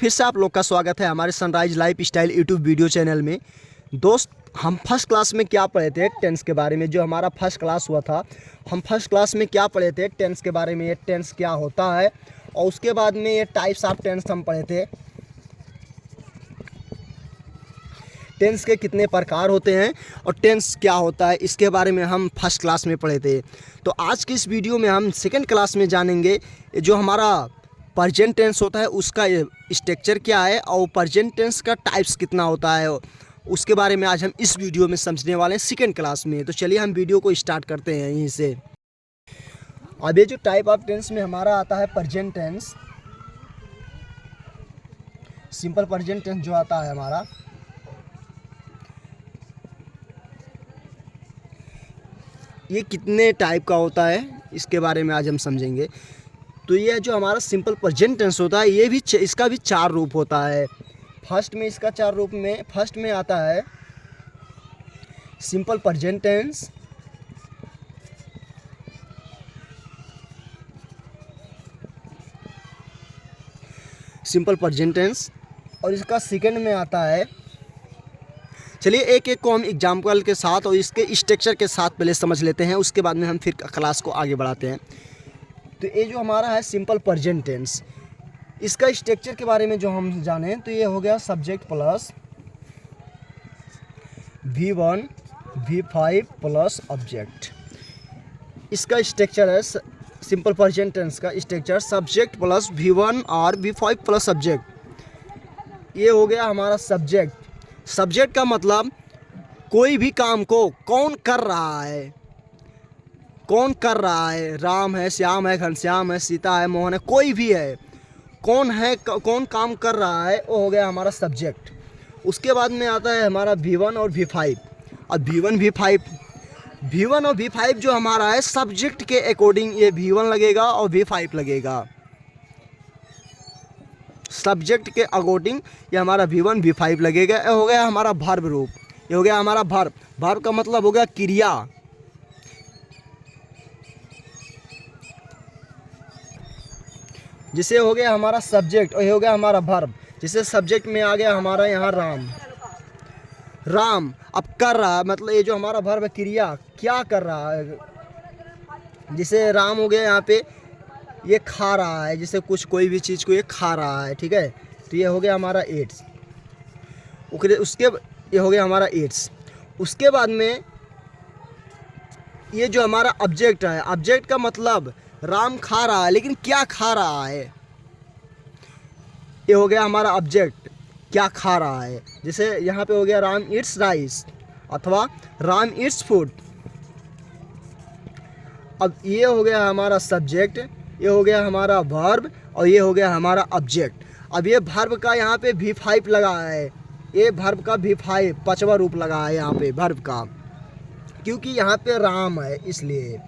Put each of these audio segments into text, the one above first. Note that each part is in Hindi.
फिर से आप लोग का स्वागत है हमारे sunrise life style YouTube video channel में। दोस्त, हम फर्स्ट क्लास में क्या पढ़े थे टेंस के बारे में। जो हमारा फर्स्ट क्लास हुआ था, हम फर्स्ट क्लास में क्या पढ़े थे टेंस के बारे में, ये टेंस क्या होता है, और उसके बाद में ये टाइप्स ऑफ टेंस हम पढ़े थे। टेंस के कितने प्रकार होते हैं और टेंस क्या होता है, इसके बारे में हम फर्स्ट क्लास में पढ़े थे। तो आज की इस वीडियो में हम सेकंड क्लास में जानेंगे जो हमारा प्रेजेंट टेंस होता है उसका स्ट्रक्चर क्या है और प्रेजेंट टेंस का टाइप्स कितना होता है, उसके बारे में आज हम इस वीडियो में समझने वाले हैं सेकंड क्लास में। तो चलिए हम वीडियो को स्टार्ट करते हैं यहीं से। अब ये जो टाइप ऑफ टेंस में हमारा आता है present tense, simple present tense जो आता है हमारा, ये कितने टाइप का होता है इसके बारे में आज हम समझेंगे। तो ये जो हमारा सिंपल प्रेजेंट टेंस होता है, ये भी इसका भी चार रूप होता है। फर्स्ट में इसका चार रूप में फर्स्ट में आता है simple present tense, simple present tense, और इसका सेकंड में आता है, चलिए एक एक को हम एग्जाम्पल के साथ और इसके स्ट्रक्चर के साथ पहले समझ लेते हैं, उसके बाद में हम फिर क्लास को आगे बढ़ाते हैं। तो ये जो हमारा है सिंपल प्रेजेंट टेंस, इसका स्ट्रक्चर के बारे में जो हम जाने तो ये हो गया subject plus V1 V5 plus object. इसका स्ट्रक्चर है सिंपल प्रेजेंट टेंस का स्ट्रक्चर सब्जेक्ट प्लस V1 और V5 प्लस ऑब्जेक्ट। ये हो गया हमारा सब्जेक्ट। सब्जेक्ट का मतलब कोई भी काम को कौन कर रहा है, कौन कर रहा है, राम है, श्याम है, घनश्याम है, सीता है, मोहन है, कोई भी है, कौन है, कौन काम कर रहा है, वो हो गया हमारा सब्जेक्ट। उसके बाद में आता है हमारा V1 और V5। अब V1 और V5 जो हमारा है सब्जेक्ट के अकॉर्डिंग ये V1 लगेगा और V5 लगेगा। सब्जेक्ट के अकॉर्डिंग ये हमारा V1 V5 लगेगा। ये हो गया हमारा वर्ब रूप, ये हो गया हमारा वर्ब। वर्ब का मतलब हो गया क्रिया। जिसे हो गया हमारा सब्जेक्ट और ये हो गया हमारा वर्ब। जिसे सब्जेक्ट में आ गया हमारा यहाँ राम। राम अब कर रहा है, मतलब ये जो हमारा वर्ब है क्रिया, क्या कर रहा है। जिसे राम हो गया यहाँ पे, ये खा रहा है, जिसे कुछ कोई भी चीज़ को ये खा रहा है, ठीक है। तो ये हो गया हमारा एड्स। उसके ये हो गया हमारा एड्स। उसके बाद में ये जो हमारा ऑब्जेक्ट है, ऑब्जेक्ट का मतलब राम खा रहा है, लेकिन क्या खा रहा है, ये हो गया हमारा ऑब्जेक्ट, क्या खा रहा है। जैसे यहाँ पे हो गया राम ईट्स राइस अथवा राम ईट्स फूड। अब ये हो गया हमारा सब्जेक्ट, ये हो गया हमारा वर्ब और ये हो गया हमारा ऑब्जेक्ट। अब ये वर्ब का यहाँ पे V5 लगा है, ये वर्ब का V5 पांचवा रूप लगा है यहाँ पे वर्ब का, क्योंकि यहाँ पे राम है इसलिए।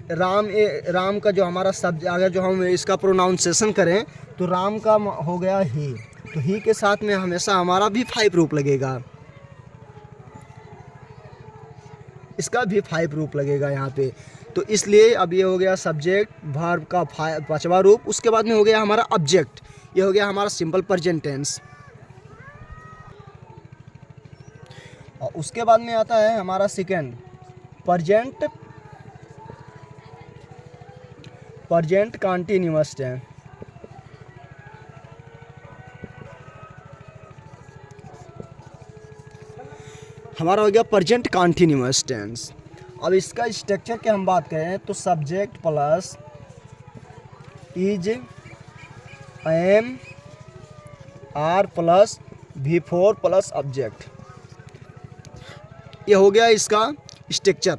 राम का जो हमारा शब्द, अगर जो हम इसका प्रोनाउंसिएशन करें तो राम का हो गया ही, तो ही के साथ में हमेशा हमारा V5 रूप लगेगा, इसका V5 रूप लगेगा यहाँ पे। तो इसलिए अब ये हो गया सब्जेक्ट वर्ब का पांचवा रूप। उसके बाद में हो गया हमारा ऑब्जेक्ट, ये हो गया हमारा सिंपल प्रेजेंट टेंस। और उसके बाद में आता है हमारा सेकंड प्रेजेंट कंटीन्यूअस टेंस। हमारा हो गया प्रेजेंट कंटीन्यूअस टेंस। अब इसका स्ट्रक्चर की हम बात करें तो subject plus is, am, are plus V4 plus object. ये हो गया इसका स्ट्रक्चर।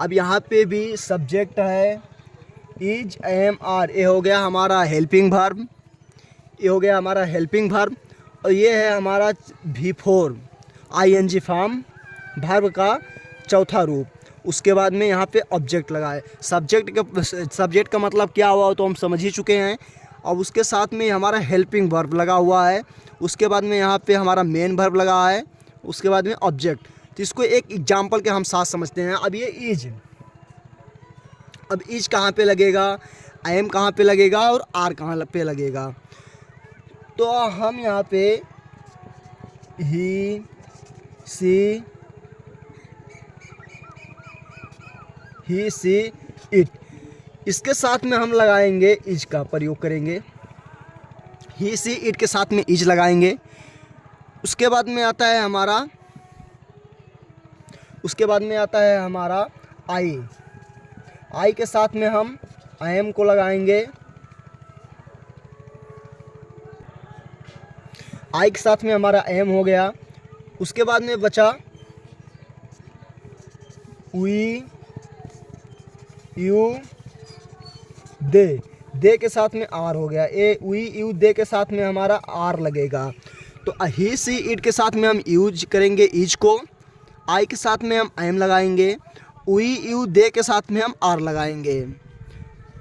अब यहाँ पे भी सब्जेक्ट है इज, एम, आर, ये हो गया हमारा हेल्पिंग वर्ब, ये हो गया हमारा हेल्पिंग वर्ब, और ये है हमारा V4 ING फॉर्म वर्ब का चौथा रूप। उसके बाद में यहाँ पे ऑब्जेक्ट लगा है। सब्जेक्ट का मतलब क्या हुआ तो हम समझ ही चुके हैं। अब उसके साथ में हमारा हेल्पिंग वर्ब लगा हुआ है। उसके बाद में यहाँ पे हमारा मेन वर्ब लगा है। उसके बाद में ऑब्जेक्ट। तो इसको एक एग्जाम्पल के हम साथ समझते हैं। अब ये इज, अब इज कहाँ पे लगेगा, एम कहाँ पे लगेगा और आर कहाँ पे लगेगा। तो हम यहाँ पे ही सी इट, इसके साथ में हम लगाएंगे इज का प्रयोग करेंगे। ही सी इट के साथ में इज लगाएंगे। उसके बाद में आता है हमारा आई के साथ में हम आई एम को लगाएंगे। आई के साथ में हमारा एम हो गया। उसके बाद में बचा वी यू दे के साथ में आर हो गया। वी यू दे के साथ में हमारा आर लगेगा। तो ही सी इट के साथ में हम यूज करेंगे इज को। आई के साथ में हम एम लगाएंगे। वी यू दे के साथ में हम आर लगाएंगे।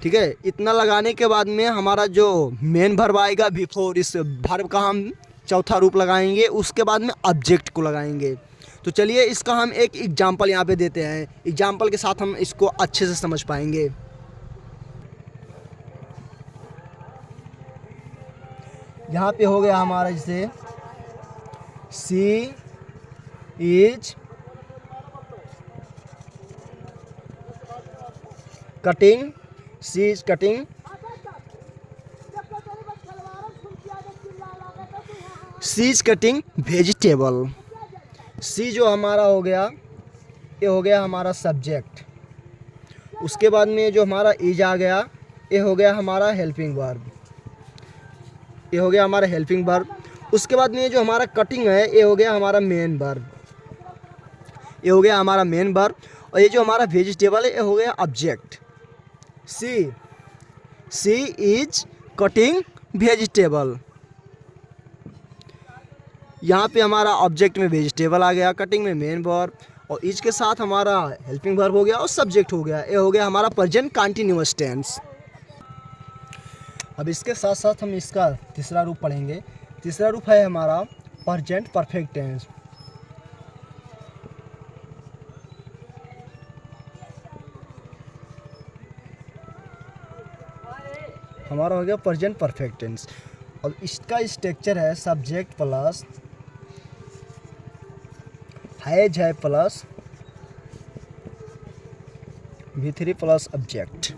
ठीक है, इतना लगाने के बाद में हमारा जो मेन वर्ब आएगा बिफोर, इस वर्ब का हम चौथा रूप लगाएंगे। उसके बाद में ऑब्जेक्ट को लगाएंगे। तो चलिए इसका हम एक एग्जाम्पल यहाँ पे देते हैं। एग्जाम्पल के साथ हम इसको अच्छे से समझ पाएंगे। यहाँ पे हो गया हमारा जैसे she is cutting, she is cutting vegetable. She जो हमारा हो गया, ये हो गया हमारा सब्जेक्ट। उसके बाद में जो हमारा इज आ गया, ये हो गया हमारा हेल्पिंग वर्ब। उसके बाद में जो हमारा कटिंग है, ये हो गया हमारा मेन वर्ब। और ये जो हमारा वेजिटेबल है, ये हो गया object. She is cutting vegetable. यहाँ पे हमारा ऑब्जेक्ट में वेजिटेबल आ गया, कटिंग में मेन वर्ब, और इज के साथ हमारा हेल्पिंग वर्ब हो गया और सब्जेक्ट हो गया। ये हो गया हमारा प्रेजेंट कंटीन्यूअस टेंस। अब इसके साथ साथ हम इसका तीसरा रूप पढ़ेंगे। तीसरा रूप है हमारा प्रेजेंट परफेक्ट टेंस। हमारा हो गया प्रेजेंट परफेक्ट टेंस। अब इसका स्ट्रक्चर है सब्जेक्ट प्लस हैज है प्लस V3 प्लस ऑब्जेक्ट।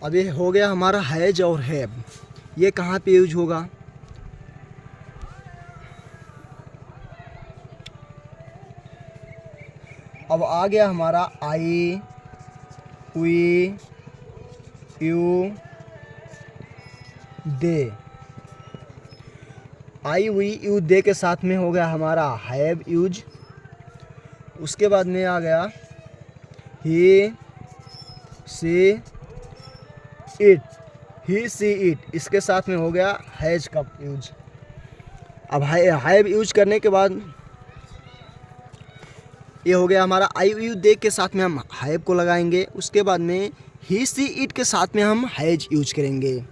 अब ये हो गया हमारा हैज और हैव। ये कहाँ पे यूज होगा? अब आ गया हमारा I, we, you, they. I, we, you, they के साथ में हो गया हमारा हैव यूज। उसके बाद में आ गया ही सी इट, इसके साथ में हो गया हैज का यूज। अब हैव यूज करने के बाद ये हो गया हमारा आई, यू, दे के साथ में हम हैव को लगाएंगे। उसके बाद में ही सी इट के साथ में हम हैज यूज करेंगे।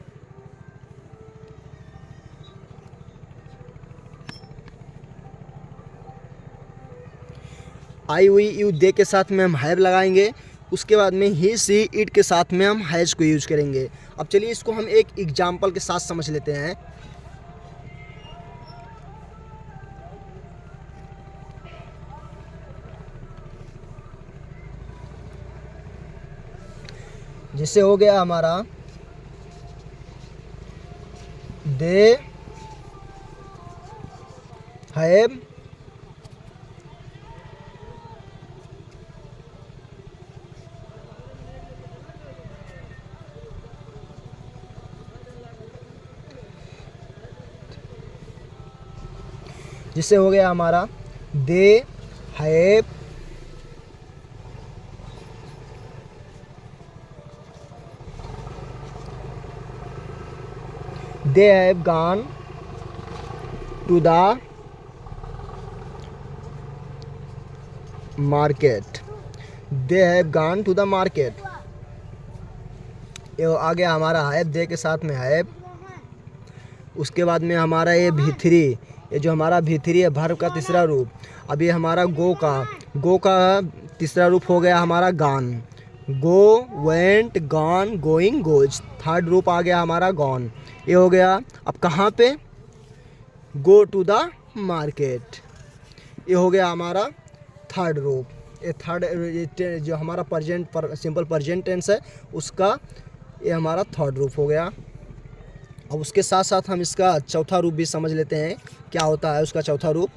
आई, वी, यू, दे के साथ में हम हैव लगाएंगे। उसके बाद में ही सी इट के साथ में हम हैज को यूज करेंगे। अब चलिए इसको हम एक एग्जाम्पल के साथ समझ लेते हैं। जिससे हो गया हमारा दे हैव जिससे हो गया हमारा they have gone to the market। they have gone to the market। ये आ गया हमारा हैव दे के साथ में हैव। उसके बाद में हमारा ये V3, ये जो हमारा V3 है वर्ब का तीसरा रूप। अब ये हमारा गो का तीसरा रूप हो गया हमारा gone. Go, went, gone, going, goes. Third रूप आ गया हमारा गॉन, ये हो गया। अब कहाँ पे? गो टू द मार्केट, ये हो गया हमारा थर्ड रूप। ये थर्ड जो हमारा सिंपल प्रेजेंट टेंस है उसका ये हमारा थर्ड रूप हो गया। अब उसके साथ साथ हम इसका चौथा रूप भी समझ लेते हैं, क्या होता है उसका चौथा रूप।